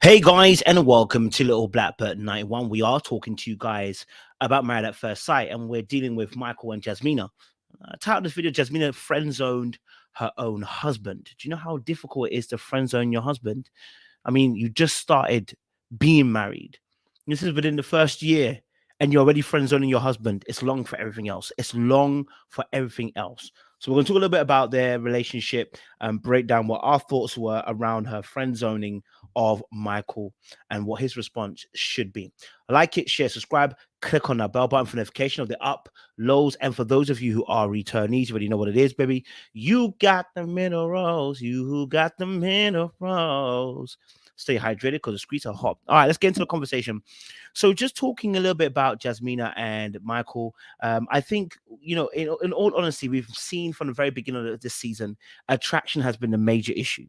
Hey guys, and welcome to Little Blackbird 91. We are talking to you guys about Married at First Sight, and we're dealing with Michael and Jasmina. Title of this video: Jasmina friend zoned her own husband. Do you know how difficult it is to friend zone your husband? I mean, you just started being married. This is within the first year, and you're already friend zoning your husband. It's long for everything else. It's long for everything else. So we're going to talk a little bit about their relationship and break down what our thoughts were around her friend zoning of Michael and what his response should be. Like it, share, subscribe, click on that bell button for notification of the uploads. And for those of you who are returnees, you already know what it is, baby. You got the minerals. You who got the minerals. Stay hydrated because the streets are hot. All right, let's get into the conversation. So just talking a little bit about Jasmina and Michael, I think, in all honesty, we've seen from the very beginning of this season, attraction has been a major issue.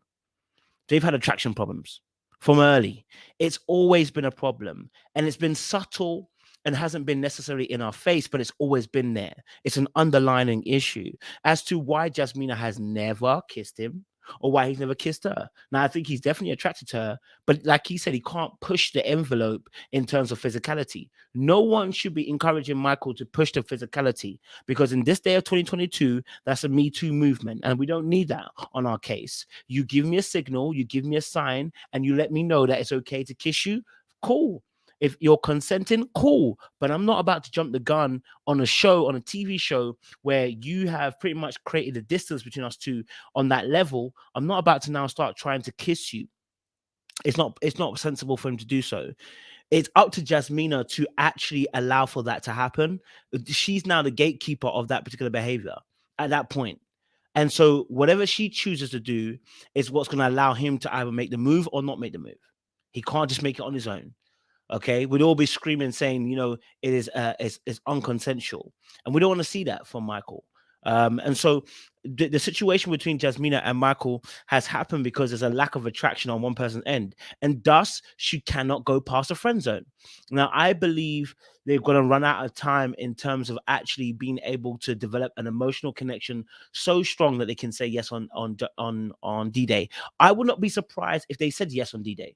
They've had attraction problems from early. It's always been a problem, and it's been subtle and hasn't been necessarily in our face, but it's always been there. It's an underlying issue as to why Jasmina has never kissed him or why he's never kissed her. Now, I think he's definitely attracted to her, but like he said, he can't push the envelope in terms of physicality. No one should be encouraging Michael to push the physicality, because in this day of 2022, that's a Me Too movement, and we don't need that on our case. You give me a signal, you give me a sign, and you let me know that it's okay to kiss you. Cool. If you're consenting, cool. But I'm not about to jump the gun on a show, on a TV show, where you have pretty much created a distance between us two on that level. I'm not about to now start trying to kiss you. It's not sensible for him to do so. It's up to Jasmina to actually allow for that to happen. She's now the gatekeeper of that particular behavior at that point. And so whatever she chooses to do is what's going to allow him to either make the move or not make the move. He can't just make it on his own. Okay, we'd all be screaming, saying, it is it's unconsensual, and we don't want to see that from Michael. And so the situation between Jasmina and Michael has happened because there's a lack of attraction on one person's end, and thus she cannot go past the friend zone. Now, I believe they're going to run out of time in terms of actually being able to develop an emotional connection so strong that they can say yes on D-Day. I would not be surprised if they said yes on D-Day.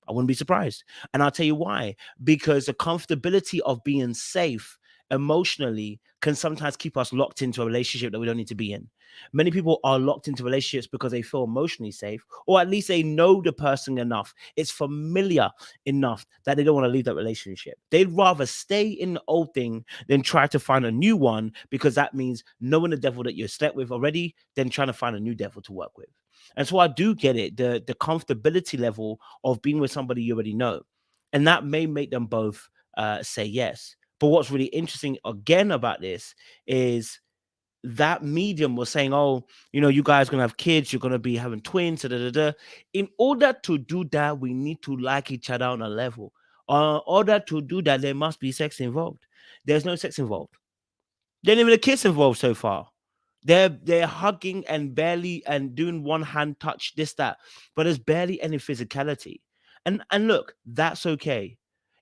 I wouldn't be surprised. And I'll tell you why. Because the comfortability of being safe emotionally can sometimes keep us locked into a relationship that we don't need to be in. Many people are locked into relationships because they feel emotionally safe, or at least they know the person enough. It's familiar enough that they don't want to leave that relationship. They'd rather stay in the old thing than try to find a new one, because that means knowing the devil that you slept with already, then trying to find a new devil to work with. And so I do get it, the comfortability level of being with somebody you already know. And that may make them both say yes. But what's really interesting again about this is that medium was saying, oh, you guys are going to have kids, you're going to be having twins. Da, da, da. In order to do that, we need to like each other on a level. In order to do that, there must be sex involved. There's no sex involved. There's not even a kiss involved so far. They're hugging and barely and doing one hand touch, this, that, but there's barely any physicality. And look, that's okay.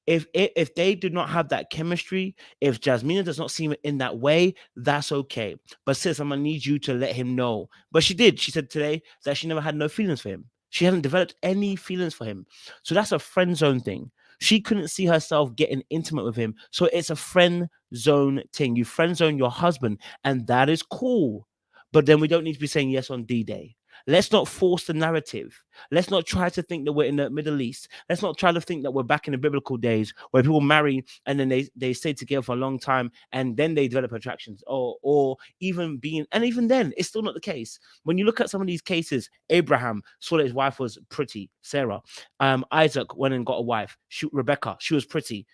If they do not have that chemistry, if Jasmina does not seem in that way, that's okay. But sis, I'm gonna need you to let him know. But she did. She said today that she never had no feelings for him. She hasn't developed any feelings for him. So that's a friend zone thing. She couldn't see herself getting intimate with him. So it's a friend zone thing. You friend zone your husband, and that is cool. But then we don't need to be saying yes on D-Day. Let's not force the narrative. Let's not try to think that we're in the Middle East. Let's not try to think that we're back in the biblical days where people marry and then they stay together for a long time and then they develop attractions, or even then, it's still not the case. When you look at some of these cases, Abraham saw that his wife was pretty, Sarah. Isaac went and got a wife, Rebecca, she was pretty.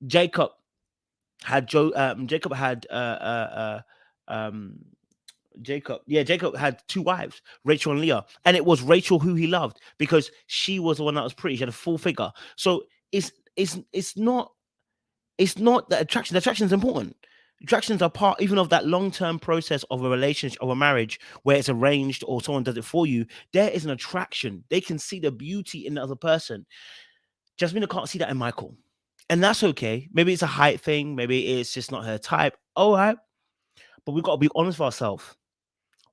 Jacob had Jacob had two wives, Rachel and Leah, and it was Rachel who he loved because she was the one that was pretty. She had a full figure. So it's not that attraction. Attraction is important. Attractions are part even of that long-term process of a relationship, of a marriage, where it's arranged or someone does it for you. There is an attraction. They can see the beauty in the other person. Jasmina can't see that in Michael, and that's okay. Maybe it's a height thing. Maybe it's just not her type. All right, but we've got to be honest with ourselves.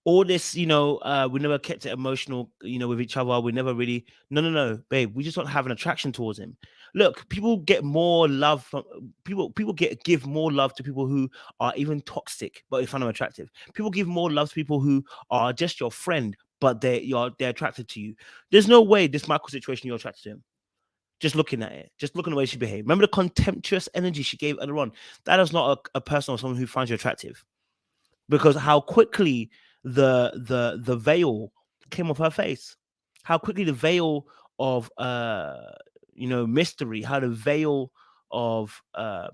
all this, we never kept it emotional, with each other. We never really, no, babe. We just don't have an attraction towards him. Look, people get more love from people. People give more love to people who are even toxic, but they find them attractive. People give more love to people who are just your friend, but they're attracted to you. There's no way this Michael situation you're attracted to him. Just looking at it, just looking at the way she behaved. Remember the contemptuous energy she gave earlier on? That is not a person or someone who finds you attractive. Because how quickly the veil came off her face, how quickly the veil of mystery, how the veil of her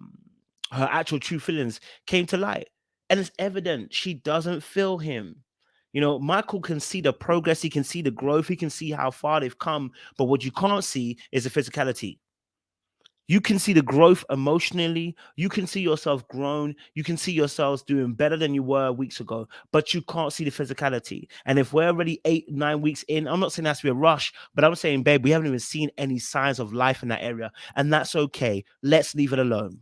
actual true feelings came to light. And it's evident she doesn't feel him. Michael can see the progress, he can see the growth, he can see how far they've come, but what you can't see is the physicality. You can see the growth emotionally. You can see yourself grown. You can see yourselves doing better than you were weeks ago, but you can't see the physicality. And if we're already 8-9 weeks in, I'm not saying that's to be a rush, but I'm saying, babe, we haven't even seen any signs of life in that area. And that's okay. Let's leave it alone.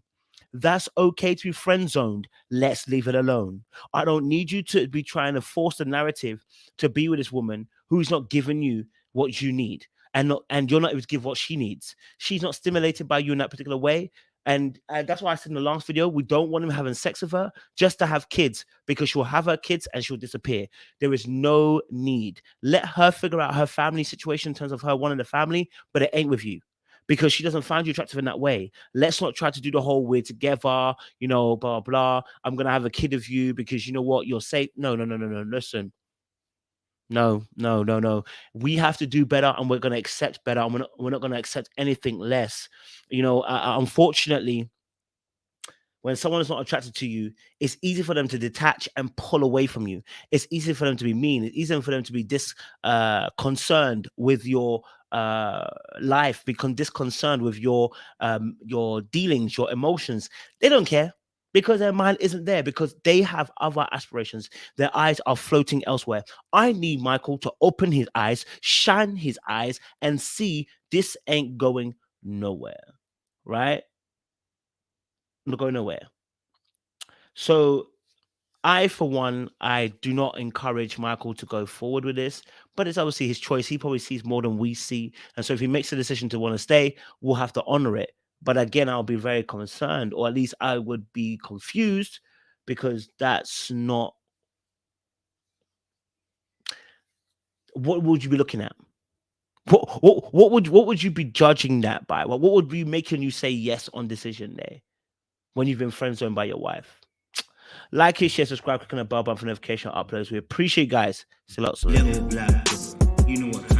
That's okay to be friend zoned. Let's leave it alone. I don't need you to be trying to force the narrative to be with this woman who's not giving you what you need, and you're not able to give what she needs. She's not stimulated by you in that particular way. And that's why I said in the last video, we don't want him having sex with her just to have kids, because she'll have her kids and she'll disappear. There is no need. Let her figure out her family situation in terms of her wanting a family, but it ain't with you, because she doesn't find you attractive in that way. Let's not try to do the whole we're together, blah, blah. I'm going to have a kid of you because you know what? You're safe. No. Listen. No. We have to do better, and we're going to accept better, and we're not going to accept anything less. Unfortunately, when someone is not attracted to you, it's easy for them to detach and pull away from you. It's easy for them to be mean. It's easy for them to be concerned with your life, become disconcerted with your dealings, your emotions. They don't care, because their mind isn't there, because they have other aspirations. Their eyes are floating elsewhere. I need Michael to open his eyes, shine his eyes, and see this ain't going nowhere, right? Not going nowhere. So I, for one, I do not encourage Michael to go forward with this, but it's obviously his choice. He probably sees more than we see. And so if he makes the decision to want to stay, we'll have to honor it. But again, I'll be very concerned, or at least I would be confused, because that's not... What would you be looking at? What would you be judging that by? What would be making you say yes on decision day when you've been friend zoned by your wife? Like, share, subscribe, click on the bell button for notification uploads. We appreciate you guys. See lots of Little black, you know what